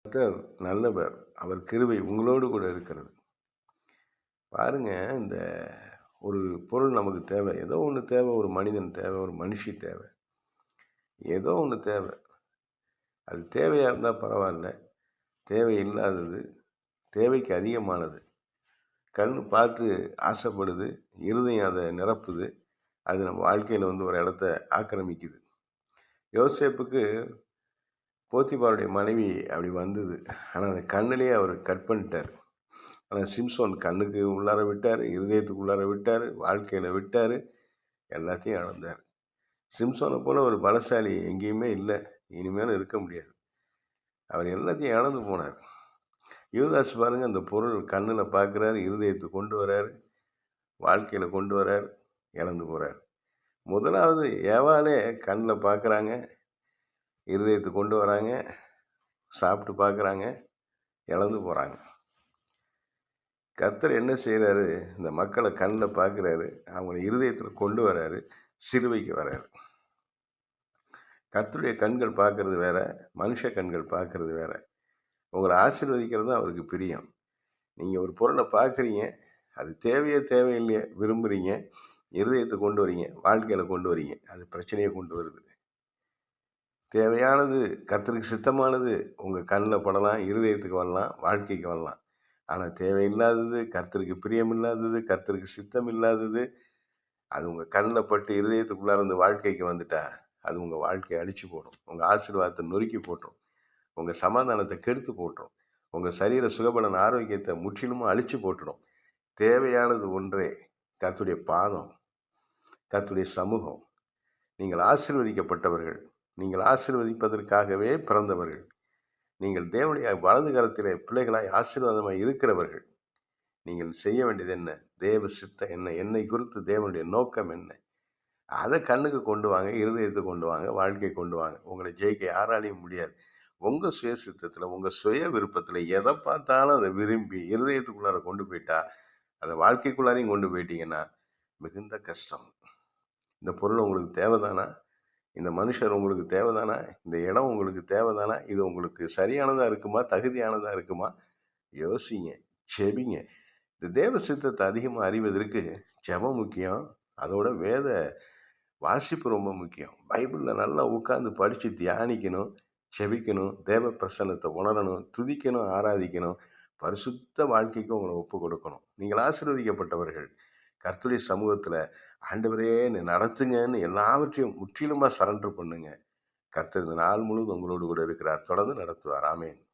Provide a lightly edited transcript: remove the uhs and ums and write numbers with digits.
கர்த்தர் நல்லவர். அவர் கிருபை உங்களோடு கூட இருக்கிறது. பாருங்க, இந்த ஒரு பொருள் நமக்கு தேவை. ஏதோ ஒண்ணு தேவை. ஒரு மனிதன் தேவை. ஒரு மனுஷி தேவை. ஏதோ ஒண்ணு தேவை. அது தேவையா இருந்தா பரவால்ல. தேவையில்லாதது, தேவைக்கு அதிகமானது. கண்ணு பார்த்து ஆசைப்படுது. இருதயம் அத நிரப்புது. அது நம்ம வாழ்க்கையில ஒரு இடத்த ஆக்கிரமிக்குது. யோசேப்புக்கு போத்திபாருடைய மனைவி அப்படி வந்தது. ஆனா, அந்த கண்ணுலயே அவரு கட் பண்ணிட்டாரு. ஆனா, சிம்சோன் கண்ணுக்கு உள்ளார விட்டாரு, இருதயத்துக்கு உள்ளார விட்டாரு, வாழ்க்கையில விட்டாரு, எல்லாத்தையும் இழந்தாரு. சிம்சோன போல ஒரு பலசாலி எங்கேயுமே இல்ல. இனிமேலும் இருக்க முடியாது. அவர் எல்லாத்தையும் இழந்து போனார். யூதாஸ் பாருங்க, அந்த பொருள் கண்ணுல பார்க்குறாரு, இருதயத்துக்கு கொண்டு வராரு, வாழ்க்கையில கொண்டு வராரு, இழந்து போறாரு. முதலாவது ஏவாளே கண்ல பார்க்குறாங்க, இருதயத்துக்கு கொண்டு வராங்க, சாப்பிட்டு பார்க்குறாங்க, இழந்து போறாங்க. கர்த்தர் என்ன செய்றாரு? இந்த மக்கள கண்ல பார்க்குறாரு, அவங்கள இருதயத்துல கொண்டு வராரு, சிலுவைக்கு வராரு. கர்த்தருடைய கண்கள் பார்க்கறது வேற, மனுஷ கண்கள் பார்க்கறது வேற. உங்கள ஆசீர்வதிக்கிறது தான் அவருக்கு பிரியம். நீங்க ஒரு பொருள பார்க்குறீங்க, அது தேவையோ தேவையில்லையோ விரும்புறீங்க, இருதயத்த கொண்டு வரீங்க, வாழ்க்கையில கொண்டு வரீங்க. அது பிரச்சனைய கொண்டு வருது. தேவையானது, கர்த்தருக்கு சித்தமானது உங்க கண்ல படலாம், இருதயத்துக்கு வரலாம், வாழ்க்கைக்கு வரலாம். ஆனா தேவையில்லாதது, கர்த்தருக்கு பிரியமில்லாதது, கர்த்தருக்கு சித்தம் இல்லாதது, அது உங்க கண்ல பட்டு இருதயத்துக்குள்ளார இருந்து வாழ்க்கைக்கு வந்துட்டா, அது உங்க வாழ்க்கைய அழிச்சு போடும். உங்க ஆசீர்வாதத்த நொறுக்கி போட்டுரும். உங்க சமாதானத்த கெடுத்து போட்டுரும். உங்க சரீர சுகபலன் ஆரோக்கியத்த முற்றிலுமா அழிச்சு போட்டுடும். தேவையானது ஒன்றே, கர்த்தருடைய பாதம், கர்த்தருடைய சமூகம். நீங்கள் ஆசீர்வதிக்கப்பட்டவர்கள். நீங்கள் ஆசீர்வதிப்பதற்காகவே பிறந்தவர்கள். நீங்கள் தேவனுடைய வலது கரத்திலே பிள்ளைகளாய் ஆசீர்வாதமாய் இருக்கிறவர்கள். நீங்கள் செய்ய வேண்டியது என்ன? தேவ சித்தம் என்ன? என்னை குறித்து தேவனுடைய நோக்கம் என்ன? அத கண்ணுக்கு கொண்டு வாங்க, இருதயத்துக்கு கொண்டு வாங்க, வாழ்க்கைக்கு கொண்டு வாங்க. உங்கள ஜெயிக்க யாராலயும் முடியாது. உங்க சுய சித்தத்துல, உங்க சுய விருப்பத்துல எத பார்த்தாலும் அத விரும்பி இருதயத்துக்குள்ளார கொண்டு போயிட்டா, அத வாழ்க்கைக்குள்ளாரையும் கொண்டு போயிட்டீங்கன்னா, மிகுந்த கஷ்டம். இந்த பொருள் உங்களுக்கு தேவைதானா? இந்த மனுஷர் உங்களுக்கு தேவைதானா? இந்த இடம் உங்களுக்கு தேவைதானா? இது உங்களுக்கு சரியானதா இருக்குமா? தகுதியானதா இருக்குமா? யோசிங்க. ஜெபிங்க. இந்த தேவ சித்தத்த அதிகமா அறிவதற்கு ஜெபம் முக்கியம். அதோட வேத வாசிப்பு ரொம்ப முக்கியம். பைபிள்ல நல்லா உட்கார்ந்து படிச்சு தியானிக்கணும், ஜெபிக்கணும், தேவ பிரசன்னத்த உணரணும், துதிக்கணும், ஆராதிக்கணும். பரிசுத்த வாழ்க்கைக்கு உங்கள ஒப்புக் கொடுக்கணும். நீங்கள் ஆசீர்வதிக்கப்பட்டவர்கள். கர்த்தருடைய சமூகத்துல ஆண்டவரே என்னை நடத்துங்கன்னு எல்லாவற்றையும் முற்றிலுமா சரண்டர் பண்ணுங்க. கர்த்தர் இந்த நாள் முழுவதும் உங்களோடு கூட இருக்கிறார். தொடர்ந்து நடத்துவார். ஆமென்.